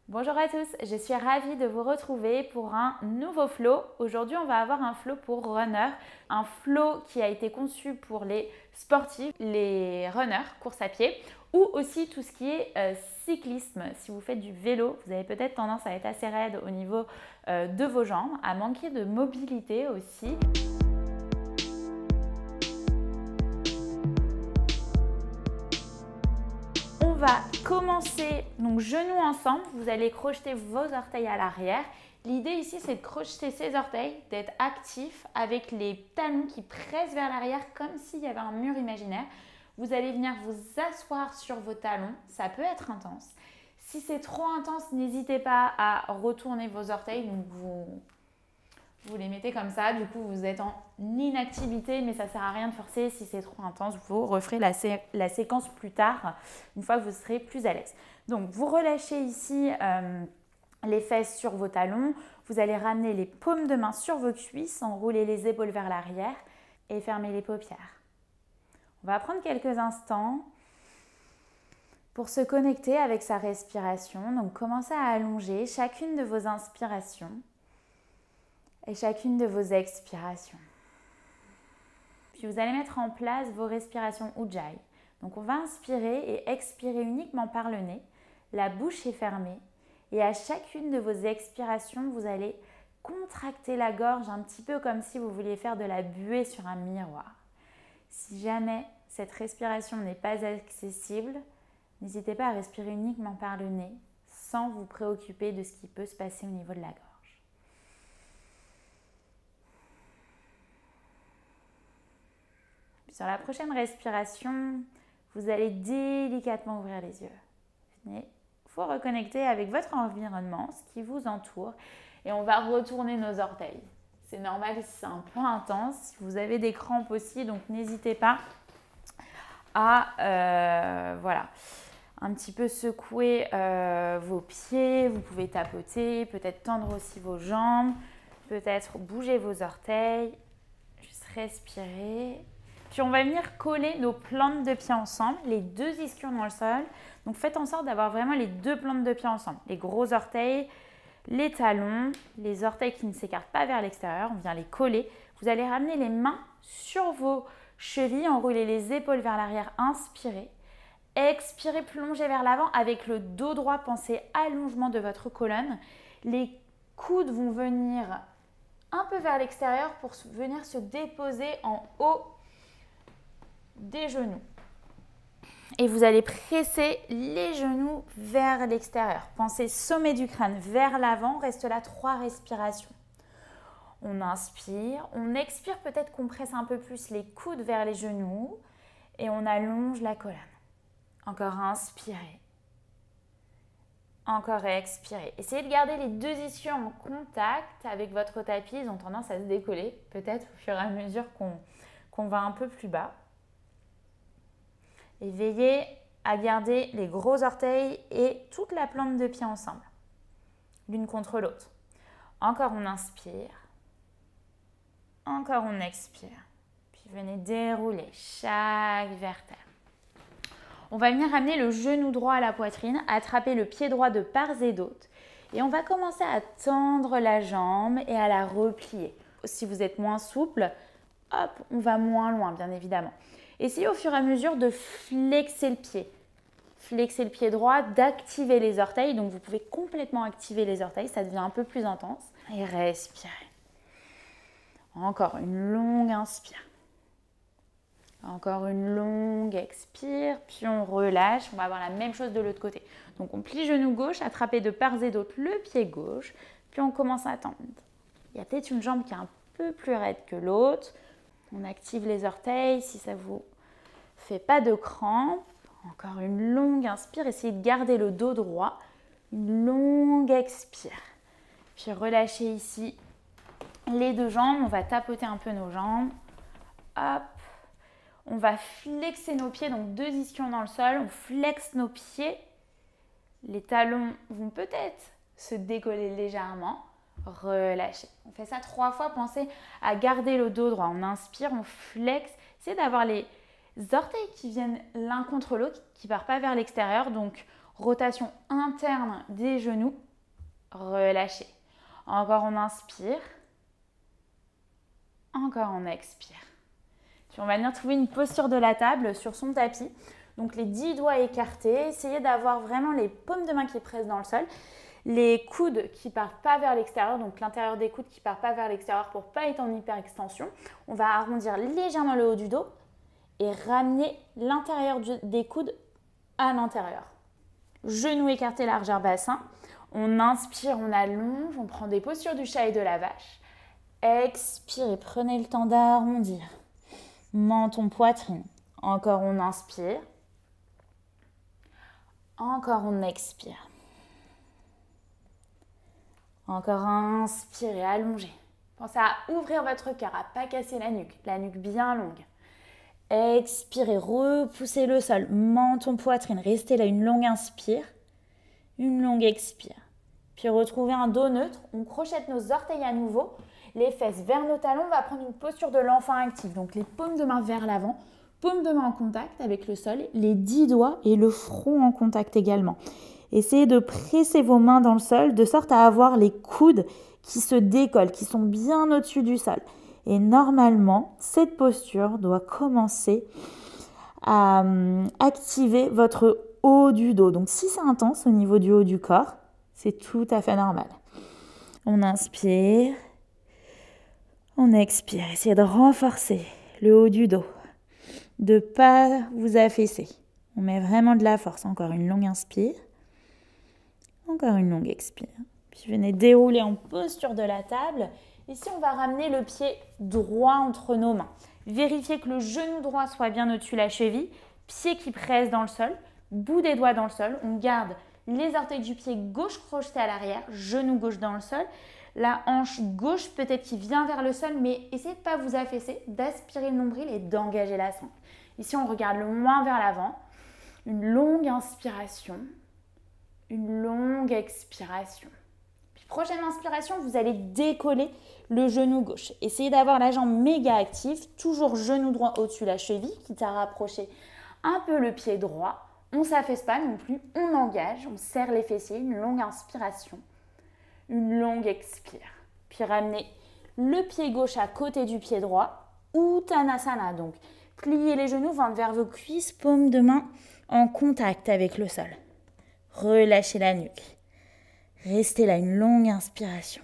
Bonjour à tous, je suis ravie de vous retrouver pour un nouveau flow. Aujourd'hui, on va avoir un flow pour runner, un flow qui a été conçu pour les sportifs, les runners, course à pied, ou aussi tout ce qui est cyclisme. Si vous faites du vélo, vous avez peut-être tendance à être assez raide au niveau de vos jambes, à manquer de mobilité aussi. On va commencer donc genoux ensemble, vous allez crocheter vos orteils à l'arrière. L'idée ici c'est de crocheter ses orteils, d'être actif avec les talons qui pressent vers l'arrière comme s'il y avait un mur imaginaire. Vous allez venir vous asseoir sur vos talons, ça peut être intense. Si c'est trop intense, n'hésitez pas à retourner vos orteils, donc vous les mettez comme ça, du coup vous êtes en inactivité, mais ça ne sert à rien de forcer. Si c'est trop intense, vous referez la séquence plus tard, une fois que vous serez plus à l'aise. Donc vous relâchez ici les fesses sur vos talons, vous allez ramener les paumes de main sur vos cuisses, enrouler les épaules vers l'arrière et fermer les paupières. On va prendre quelques instants pour se connecter avec sa respiration. Donc commencez à allonger chacune de vos inspirations et chacune de vos expirations. Puis vous allez mettre en place vos respirations Ujjayi. Donc on va inspirer et expirer uniquement par le nez. La bouche est fermée et à chacune de vos expirations, vous allez contracter la gorge un petit peu comme si vous vouliez faire de la buée sur un miroir. Si jamais cette respiration n'est pas accessible, n'hésitez pas à respirer uniquement par le nez sans vous préoccuper de ce qui peut se passer au niveau de la gorge. Sur la prochaine respiration, vous allez délicatement ouvrir les yeux. Venez vous reconnecter avec votre environnement, ce qui vous entoure, et on va retourner nos orteils. C'est normal si c'est un peu intense, si vous avez des crampes aussi, donc n'hésitez pas à un petit peu secouer vos pieds, vous pouvez tapoter, peut-être tendre aussi vos jambes, peut-être bouger vos orteils, juste respirer. Puis on va venir coller nos plantes de pied ensemble, les deux ischions dans le sol. Donc faites en sorte d'avoir vraiment les deux plantes de pied ensemble. Les gros orteils, les talons, les orteils qui ne s'écartent pas vers l'extérieur, on vient les coller. Vous allez ramener les mains sur vos chevilles, enrouler les épaules vers l'arrière, inspirez. Expirez, plongez vers l'avant avec le dos droit, pensez allongement de votre colonne. Les coudes vont venir un peu vers l'extérieur pour venir se déposer en haut des genoux. Et vous allez presser les genoux vers l'extérieur. Pensez sommet du crâne vers l'avant. Reste là 3 respirations. On inspire, on expire, peut-être qu'on presse un peu plus les coudes vers les genoux et on allonge la colonne. Encore inspirez. Encore expirez. Essayez de garder les deux ischions en contact avec votre tapis. Ils ont tendance à se décoller, peut-être au fur et à mesure qu'on va un peu plus bas. Et veillez à garder les gros orteils et toute la plante de pied ensemble, l'une contre l'autre. Encore on inspire, encore on expire. Puis venez dérouler chaque vertèbre. On va venir amener le genou droit à la poitrine, attraper le pied droit de part et d'autre. Et on va commencer à tendre la jambe et à la replier. Si vous êtes moins souple, hop, on va moins loin, bien évidemment. Essayez au fur et à mesure de flexer le pied. Flexer le pied droit, d'activer les orteils. Donc vous pouvez complètement activer les orteils, ça devient un peu plus intense. Et respirez. Encore une longue inspire. Encore une longue expire, puis on relâche. On va avoir la même chose de l'autre côté. Donc on plie genou gauche, attrapez de part et d'autre le pied gauche, puis on commence à tendre. Il y a peut-être une jambe qui est un peu plus raide que l'autre. On active les orteils si ça ne vous fait pas de crampes. Encore une longue inspire. Essayez de garder le dos droit. Une longue expire. Puis relâchez ici les deux jambes. On va tapoter un peu nos jambes. Hop. On va flexer nos pieds. Donc deux ischions dans le sol. On flexe nos pieds. Les talons vont peut-être se décoller légèrement. Relâchez. On fait ça 3 fois. Pensez à garder le dos droit. On inspire, on flexe. Essayez d'avoir les orteils qui viennent l'un contre l'autre, qui ne partent pas vers l'extérieur. Donc Rotation interne des genoux. Relâchez. Encore on inspire. Encore on expire. Puis on va venir trouver une posture de la table sur son tapis. Donc les 10 doigts écartés. Essayez d'avoir vraiment les paumes de main qui pressent dans le sol. Les coudes qui ne partent pas vers l'extérieur, donc l'intérieur des coudes qui ne part pas vers l'extérieur pour ne pas être en hyperextension. On va arrondir légèrement le haut du dos et ramener l'intérieur des coudes à l'intérieur. Genoux écartés, largeur bassin. On inspire, on allonge, on prend des postures du chat et de la vache. Expirez, prenez le temps d'arrondir. Menton, poitrine. Encore on inspire. Encore on expire. Encore inspirez, allongez. Pensez à ouvrir votre cœur, à ne pas casser la nuque bien longue. Expirez, repoussez le sol, menton, poitrine. Restez là, une longue inspire, une longue expire. Puis retrouvez un dos neutre, on crochette nos orteils à nouveau, les fesses vers nos talons, on va prendre une posture de l'enfant actif. Donc les paumes de main vers l'avant, paumes de main en contact avec le sol, les 10 doigts et le front en contact également. Essayez de presser vos mains dans le sol de sorte à avoir les coudes qui se décollent, qui sont bien au-dessus du sol. Et normalement, cette posture doit commencer à activer votre haut du dos. Donc si c'est intense au niveau du haut du corps, c'est tout à fait normal. On inspire, on expire. Essayez de renforcer le haut du dos, de ne pas vous affaisser. On met vraiment de la force. Encore une longue inspire. Encore une longue expire. Puis venez dérouler en posture de la table. Ici, on va ramener le pied droit entre nos mains. Vérifiez que le genou droit soit bien au-dessus de la cheville. Pied qui presse dans le sol. Bout des doigts dans le sol. On garde les orteils du pied gauche crochetés à l'arrière. Genou gauche dans le sol. La hanche gauche peut-être qui vient vers le sol, mais essayez de ne pas vous affaisser, d'aspirer le nombril et d'engager la sangle. Ici, on regarde le moins vers l'avant. Une longue inspiration. Une longue expiration. Puis prochaine inspiration, vous allez décoller le genou gauche. Essayez d'avoir la jambe méga active, toujours genou droit au-dessus de la cheville, quitte à rapprocher un peu le pied droit. On ne s'affaisse pas non plus, on engage, on serre les fessiers, une longue inspiration, une longue expire. Puis ramenez le pied gauche à côté du pied droit, Uttanasana. Donc pliez les genoux, ventre vers vos cuisses, paume de main en contact avec le sol. Relâchez la nuque. Restez là, une longue inspiration.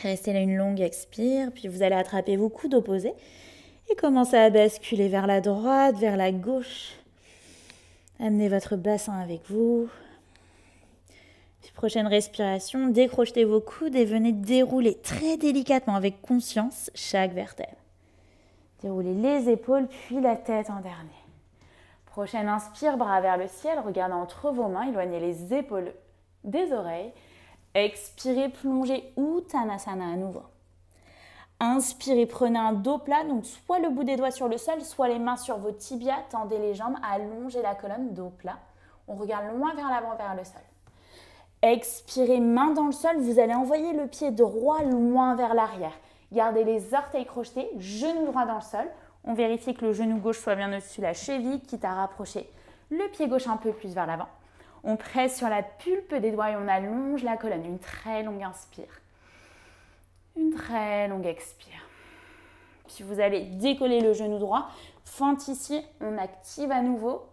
Restez là, une longue expire. Puis vous allez attraper vos coudes opposés et commencer à basculer vers la droite, vers la gauche. Amenez votre bassin avec vous. Puis prochaine respiration, décrochez vos coudes et venez dérouler très délicatement, avec conscience, chaque vertèbre. Déroulez les épaules, puis la tête en dernier. Prochaine inspire, bras vers le ciel, regardez entre vos mains, éloignez les épaules des oreilles. Expirez, plongez Uttanasana à nouveau. Inspirez, prenez un dos plat, donc soit le bout des doigts sur le sol, soit les mains sur vos tibias, tendez les jambes, allongez la colonne, dos plat. On regarde loin vers l'avant, vers le sol. Expirez, main dans le sol, vous allez envoyer le pied droit loin vers l'arrière. Gardez les orteils crochetés, genou droit dans le sol. On vérifie que le genou gauche soit bien au-dessus de la cheville, quitte à rapprocher le pied gauche un peu plus vers l'avant. On presse sur la pulpe des doigts et on allonge la colonne. Une très longue inspire. Une très longue expire. Puis vous allez décoller le genou droit. Fente ici, on active à nouveau.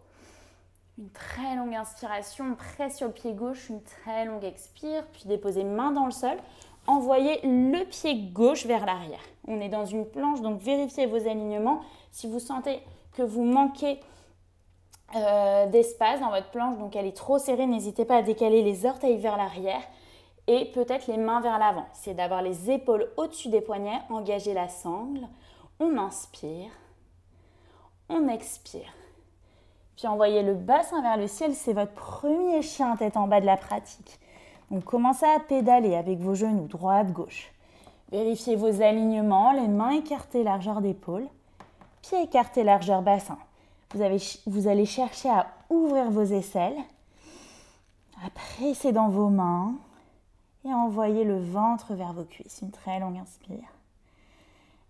Une très longue inspiration, on presse sur le pied gauche. Une très longue expire. Puis déposez main dans le sol. Envoyez le pied gauche vers l'arrière. On est dans une planche, donc vérifiez vos alignements. Si vous sentez que vous manquez d'espace dans votre planche, donc elle est trop serrée, n'hésitez pas à décaler les orteils vers l'arrière et peut-être les mains vers l'avant. Essayez d'avoir les épaules au-dessus des poignets, engagez la sangle. On inspire, on expire. Puis envoyez le bassin vers le ciel, c'est votre premier chien tête en bas de la pratique. Donc commencez à pédaler avec vos genoux, droite, gauche. Vérifiez vos alignements, les mains écartées, largeur d'épaule, pieds écartés, largeur bassin. Vous allez chercher à ouvrir vos aisselles, à presser dans vos mains et à envoyer le ventre vers vos cuisses. Une très longue inspire,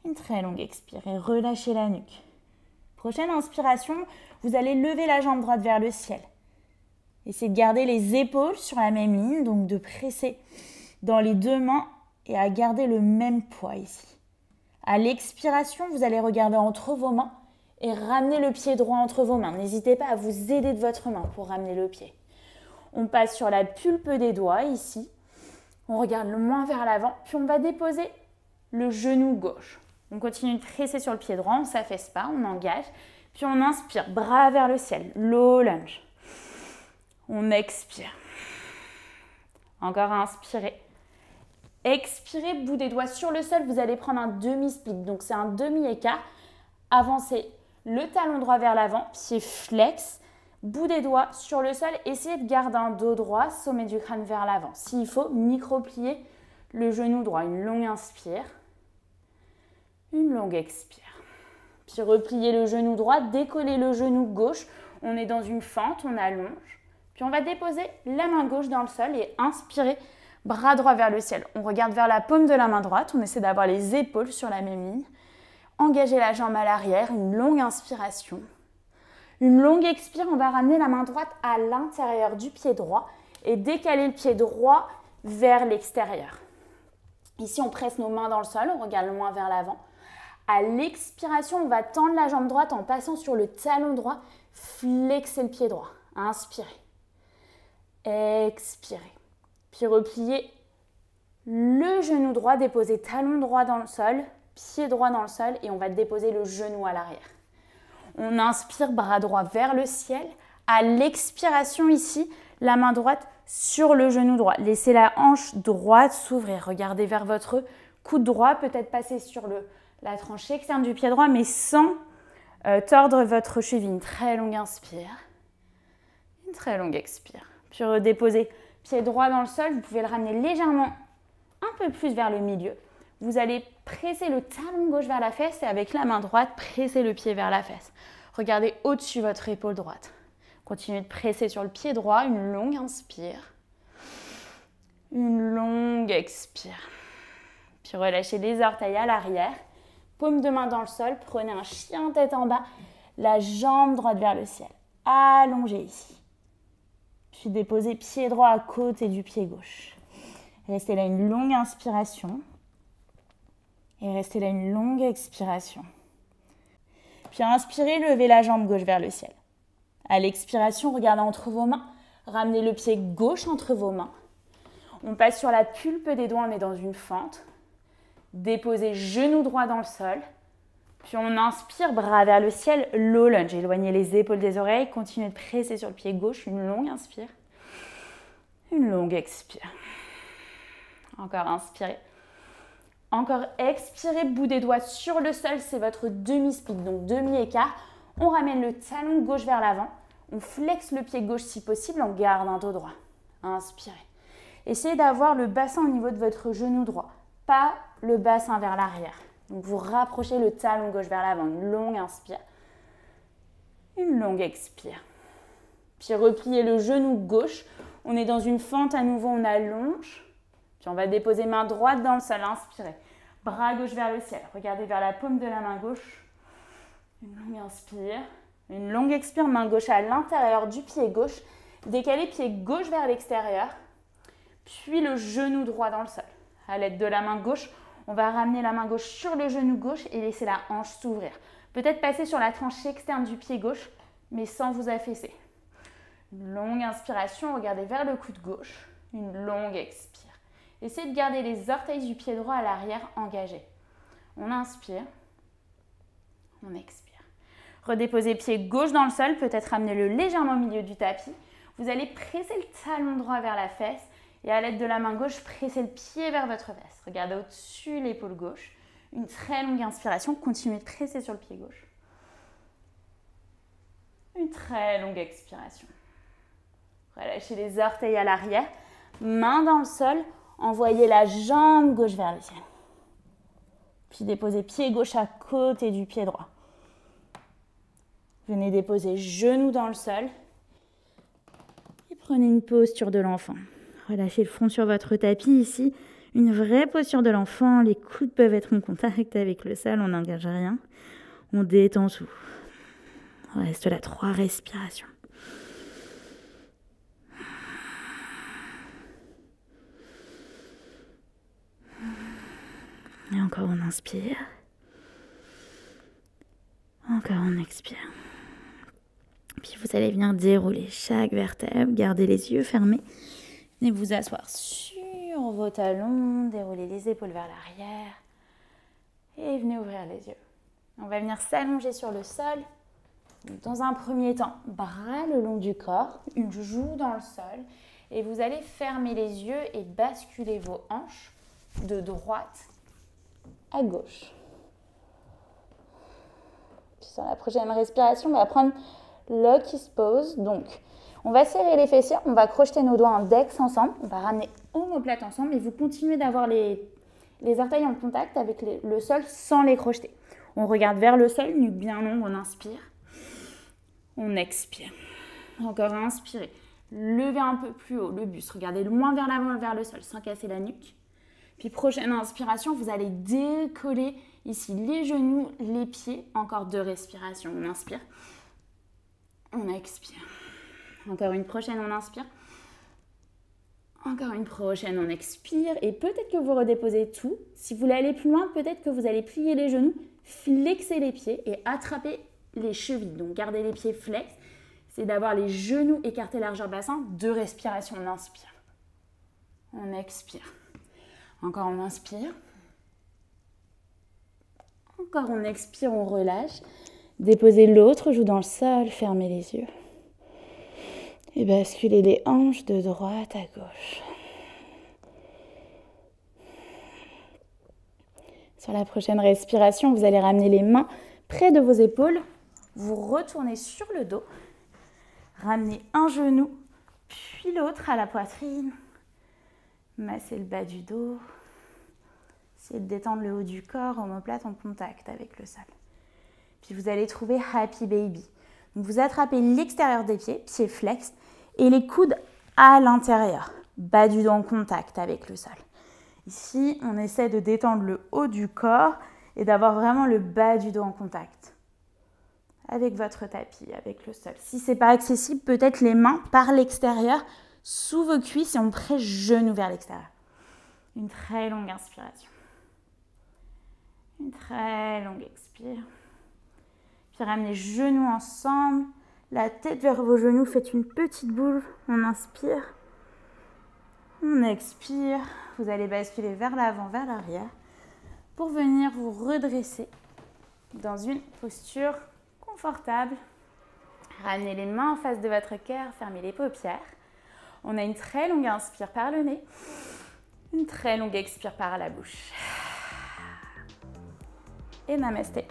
une très longue expire et relâchez la nuque. Prochaine inspiration, vous allez lever la jambe droite vers le ciel. Essayez de garder les épaules sur la même ligne, donc de presser dans les deux mains et à garder le même poids ici. À l'expiration, vous allez regarder entre vos mains et ramener le pied droit entre vos mains. N'hésitez pas à vous aider de votre main pour ramener le pied. On passe sur la pulpe des doigts ici. On regarde le moins vers l'avant, puis on va déposer le genou gauche. On continue de presser sur le pied droit, on ne s'affaisse pas, on engage. Puis on inspire, bras vers le ciel, low lunge. On expire. Encore inspirez. Expirez, bout des doigts sur le sol, vous allez prendre un demi-split. Donc c'est un demi-écart. Avancez le talon droit vers l'avant, pied flex, bout des doigts sur le sol. Essayez de garder un dos droit, sommet du crâne vers l'avant. S'il faut, micro-plier le genou droit. Une longue inspire, une longue expire. Puis repliez le genou droit, décollez le genou gauche. On est dans une fente, on allonge. Puis on va déposer la main gauche dans le sol et inspirer, bras droit vers le ciel. On regarde vers la paume de la main droite, on essaie d'avoir les épaules sur la même ligne. Engagez la jambe à l'arrière, une longue inspiration. Une longue expire, on va ramener la main droite à l'intérieur du pied droit et décaler le pied droit vers l'extérieur. Ici, on presse nos mains dans le sol, on regarde loin vers l'avant. À l'expiration, on va tendre la jambe droite en passant sur le talon droit, flexer le pied droit. Inspirez. Expirez. Puis repliez le genou droit, déposez talon droit dans le sol, pied droit dans le sol et on va déposer le genou à l'arrière. On inspire, bras droit vers le ciel. À l'expiration ici, la main droite sur le genou droit. Laissez la hanche droite s'ouvrir. Regardez vers votre coude droit, peut-être passer sur la tranche externe du pied droit, mais sans tordre votre cheville. Une très longue inspire, une très longue expire. Puis redéposez pied droit dans le sol, vous pouvez le ramener légèrement un peu plus vers le milieu. Vous allez presser le talon gauche vers la fesse et avec la main droite, presser le pied vers la fesse. Regardez au-dessus votre épaule droite. Continuez de presser sur le pied droit, une longue inspire, une longue expire. Puis relâchez les orteils à l'arrière, paume de main dans le sol, prenez un chien tête en bas, la jambe droite vers le ciel. Allongez ici. Puis déposez pied droit à côté du pied gauche. Restez là une longue inspiration. Et restez là une longue expiration. Puis inspirez, levez la jambe gauche vers le ciel. À l'expiration, regardez entre vos mains. Ramenez le pied gauche entre vos mains. On passe sur la pulpe des doigts, on est dans une fente. Déposez genou droit dans le sol. Puis on inspire, bras vers le ciel, low lunge. Éloignez les épaules des oreilles. Continuez de presser sur le pied gauche. Une longue inspire. Une longue expire. Encore inspirez. Encore expirez, bout des doigts sur le sol. C'est votre demi-split, donc demi-écart. On ramène le talon gauche vers l'avant. On flexe le pied gauche si possible. On garde un dos droit. Inspirez. Essayez d'avoir le bassin au niveau de votre genou droit. Pas le bassin vers l'arrière. Donc vous rapprochez le talon gauche vers l'avant, une longue inspire, une longue expire. Puis repliez le genou gauche, on est dans une fente à nouveau, on allonge. Puis on va déposer main droite dans le sol, inspirez. Bras gauche vers le ciel, regardez vers la paume de la main gauche. Une longue inspire, une longue expire, main gauche à l'intérieur du pied gauche. Décalez pied gauche vers l'extérieur, puis le genou droit dans le sol. À l'aide de la main gauche, on va ramener la main gauche sur le genou gauche et laisser la hanche s'ouvrir. Peut-être passer sur la tranche externe du pied gauche, mais sans vous affaisser. Une longue inspiration, regardez vers le coude gauche. Une longue expire. Essayez de garder les orteils du pied droit à l'arrière engagés. On inspire, on expire. Redéposez pied gauche dans le sol, peut-être ramenez-le légèrement au milieu du tapis. Vous allez presser le talon droit vers la fesse. Et à l'aide de la main gauche, pressez le pied vers votre fesse. Regardez au-dessus l'épaule gauche. Une très longue inspiration. Continuez de presser sur le pied gauche. Une très longue expiration. Relâchez les orteils à l'arrière. Main dans le sol. Envoyez la jambe gauche vers le ciel. Puis déposez pied gauche à côté du pied droit. Venez déposer genou dans le sol. Et prenez une posture de l'enfant. Relâchez le front sur votre tapis ici. Une vraie posture de l'enfant. Les coudes peuvent être en contact avec le sol. On n'engage rien. On détend tout. On reste là 3 respirations. Et encore on inspire. Encore on expire. Puis vous allez venir dérouler chaque vertèbre, gardez les yeux fermés. Venez vous asseoir sur vos talons, déroulez les épaules vers l'arrière. Et venez ouvrir les yeux. On va venir s'allonger sur le sol. Dans un premier temps, bras le long du corps, une joue dans le sol. Et vous allez fermer les yeux et basculer vos hanches de droite à gauche. Puis sur la prochaine respiration, on va prendre Lotus Pose. Donc, on va serrer les fessiers, on va crocheter nos doigts index ensemble. On va ramener omoplate ensemble et vous continuez d'avoir les orteils en contact avec le sol sans les crocheter. On regarde vers le sol, nuque bien longue, on inspire. On expire. Encore inspirer. Levez un peu plus haut le buste. Regardez loin vers l'avant, vers le sol, sans casser la nuque. Puis prochaine inspiration, vous allez décoller ici les genoux, les pieds. Encore 2 respirations. On inspire. On expire. Encore une prochaine, on inspire. Encore une prochaine, on expire. Et peut-être que vous redéposez tout. Si vous voulez aller plus loin, peut-être que vous allez plier les genoux, flexer les pieds et attraper les chevilles. Donc gardez les pieds flex. C'est d'avoir les genoux écartés largeur bassin. 2 respirations, on inspire. On expire. Encore on inspire. Encore on expire, on relâche. Déposez l'autre joue dans le sol, fermez les yeux. Et basculez les hanches de droite à gauche. Sur la prochaine respiration, vous allez ramener les mains près de vos épaules. Vous retournez sur le dos. Ramenez un genou, puis l'autre à la poitrine. Massez le bas du dos. Essayez de détendre le haut du corps, omoplate en contact avec le sol. Puis vous allez trouver Happy Baby. Donc vous attrapez l'extérieur des pieds, pieds flex, et les coudes à l'intérieur. Bas du dos en contact avec le sol. Ici, on essaie de détendre le haut du corps et d'avoir vraiment le bas du dos en contact avec votre tapis, avec le sol. Si ce n'est pas accessible, peut-être les mains par l'extérieur, sous vos cuisses et on presse genoux vers l'extérieur. Une très longue inspiration. Une très longue expire. Puis ramenez genoux ensemble, la tête vers vos genoux, faites une petite boule, on inspire, on expire, vous allez basculer vers l'avant, vers l'arrière, pour venir vous redresser dans une posture confortable. Ramenez les mains en face de votre cœur, fermez les paupières. On a une très longue inspire par le nez, une très longue expire par la bouche. Et namasté.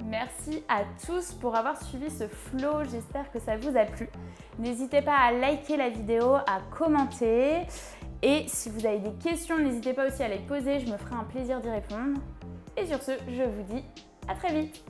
Merci à tous pour avoir suivi ce flow, j'espère que ça vous a plu. N'hésitez pas à liker la vidéo, à commenter et si vous avez des questions, n'hésitez pas aussi à les poser, je me ferai un plaisir d'y répondre. Et sur ce, je vous dis à très vite.